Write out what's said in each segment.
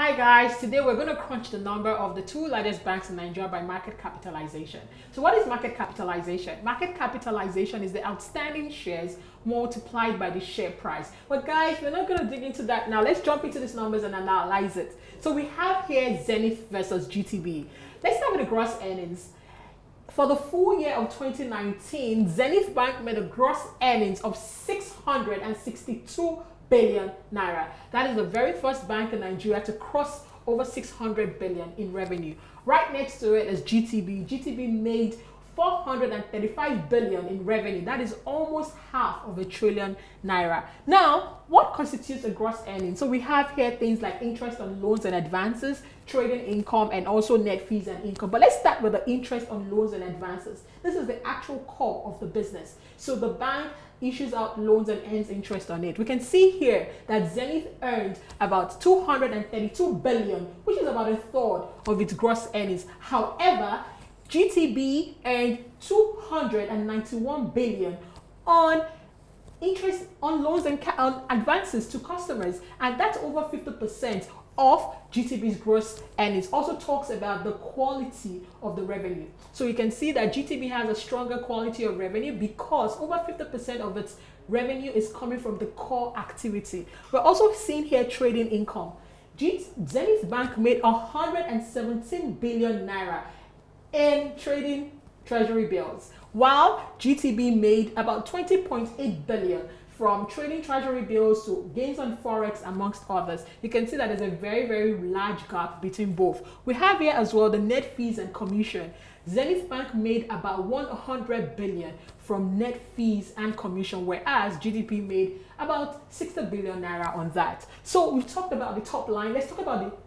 Hi guys, today we're going to crunch the number of the two largest banks in Nigeria by market capitalization. So what is market capitalization? Market capitalization is the outstanding shares multiplied by the share price. But guys, we're not going to dig into that now. Let's jump into these numbers and analyze it. So we have here Zenith versus GTB. Let's start with the gross earnings. For the full year of 2019, Zenith Bank made a gross earnings of 662 billion naira. That is the very first bank in Nigeria to cross over 600 billion in revenue. Right next to it is GTB. GTB made 435 billion in revenue. That is almost half of a trillion naira. Now, what constitutes a gross earning? So we have here things like interest on loans and advances, trading income, and also net fees and income. But let's start with the interest on loans and advances. This is the actual core of the business. So the bank issues out loans and earns interest on it. We can see here that Zenith earned about 232 billion, which is about a third of its gross earnings. However, GTB earned 291 billion on interest on loans and on advances to customers, and that's over 50% of GTB's gross earnings. Also talks about the quality of the revenue. So you can see that GTB has a stronger quality of revenue because over 50% of its revenue is coming from the core activity. We're also seeing here trading income. Zenith Bank made 117 billion naira in trading treasury bills, while GTB made about 20.8 billion from trading treasury bills to gains on forex, amongst others. You can see that there's a very large gap between both. We have here as well the net fees and commission. Zenith Bank made about 100 billion from net fees and commission, whereas GTB made about 60 billion naira on that. So we've talked about the top line. Let's talk about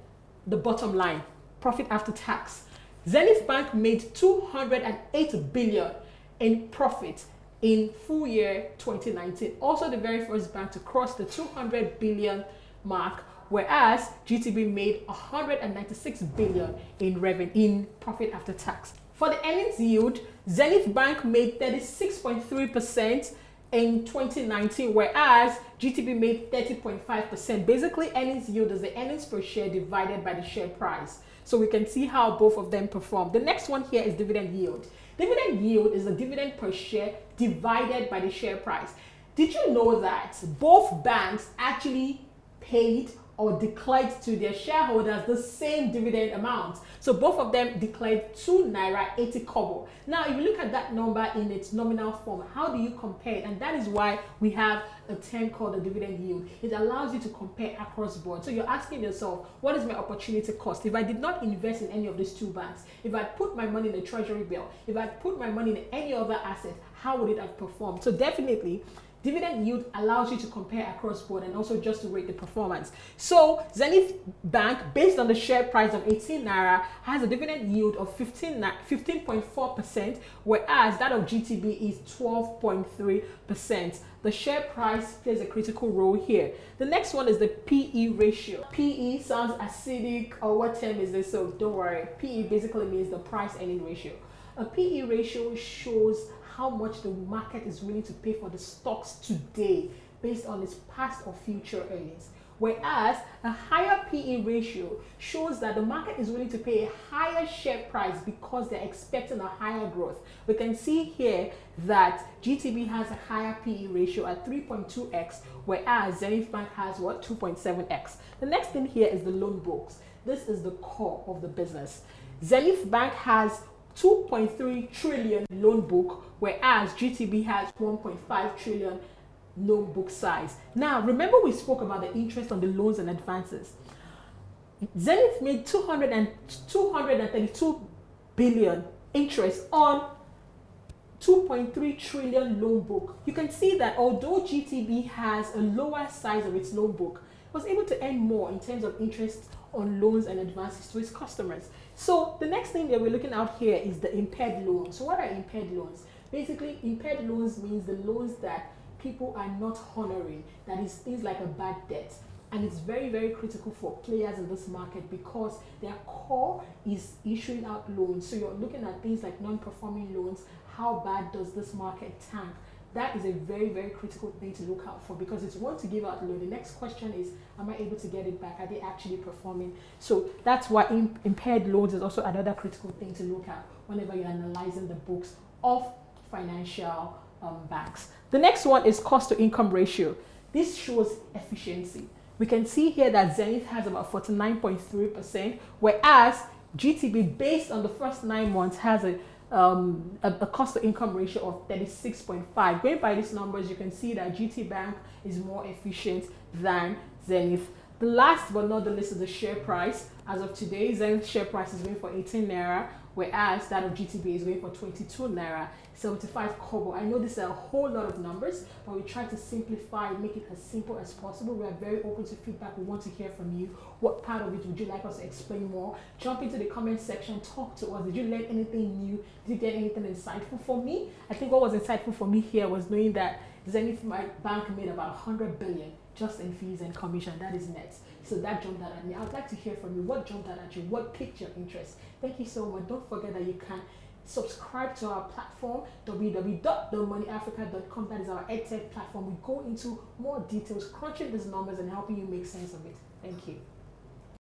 the bottom line, profit after tax. Zenith Bank made 208 billion in profit in full year 2019. Also the very first bank to cross the 200 billion mark, whereas GTB made 196 billion in revenue in profit after tax. For the earnings yield, Zenith Bank made 36.3% in 2019, whereas GTB made 30.5%. Basically, earnings yield is the earnings per share divided by the share price. So we can see how both of them perform. The next one here is dividend yield. Dividend yield is the dividend per share divided by the share price. Did you know that both banks actually paid or declared to their shareholders the same dividend amount? So both of them declared 2 naira 80 kobo. Now, if you look at that number in its nominal form, how do you compare it? And that is why we have a term called the dividend yield. It allows you to compare across board. So you're asking yourself, what is my opportunity cost? If I did not invest in any of these two banks, if I put my money in a treasury bill, if I put my money in any other asset, how would it have performed? So definitely, dividend yield allows you to compare across board and also just to rate the performance. So Zenith Bank, based on the share price of 18 naira, has a dividend yield of 15.4%, whereas that of GTB is 12.3%. The share price plays a critical role here. The next one is the PE ratio. PE sounds acidic, or what term is this? So don't worry. PE basically means the price earning ratio. A PE ratio shows how much the market is willing to pay for the stocks today based on its past or future earnings. Whereas a higher PE ratio shows that the market is willing to pay a higher share price because they're expecting a higher growth. We can see here that GTB has a higher PE ratio at 3.2x, whereas Zenith Bank has what? 2.7x. The next thing here is the loan books. This is the core of the business. Zenith Bank has 2.3 trillion loan book, whereas GTB has 1.5 trillion loan book size. Now, remember we spoke about the interest on the loans and advances. Zenith made 232 billion interest on 2.3 trillion loan book. You can see that although GTB has a lower size of its loan book, it was able to earn more in terms of interest on loans and advances to its customers. So the next thing that we're looking at here is the impaired loans. So what are impaired loans? Basically, impaired loans means the loans that people are not honoring. That is things like a bad debt. And it's very critical for players in this market because their core is issuing out loans. So you're looking at things like non-performing loans. How bad does this market tank that is a very, very critical thing to look out for, because it's one to give out loan. The next question is, am I able to get it back? Are they actually performing? So that's why impaired loans is also another critical thing to look at whenever you're analyzing the books of financial banks. The next one is cost to income ratio. This shows efficiency. We can see here that Zenith has about 49.3%, whereas GTB, based on the first 9 months, has a cost to income ratio of 36.5. Going by these numbers, you can see that GT Bank is more efficient than Zenith. The last but not the least is the share price. As of today, Zenith share price is going for 18 naira, whereas that of GTB is going for 22 naira 75 kobo. I know this is a whole lot of numbers, but we try to simplify, make it as simple as possible. We are very open to feedback. We want to hear from you. What part of it would you like us to explain more? Jump into the comment section, talk to us. Did you learn anything new? Did you get anything insightful? For me, I think what was insightful for me here was knowing that Zenith Bank made about 100 billion just in fees and commission. That is net. So that jumped out at me. I would like to hear from you. What jumped out at you? What piqued your interest? Thank you so much. Don't forget that you can subscribe to our platform, www.themoneyafrica.com. That is our edtech platform. We go into more details, crunching these numbers and helping you make sense of it. Thank you.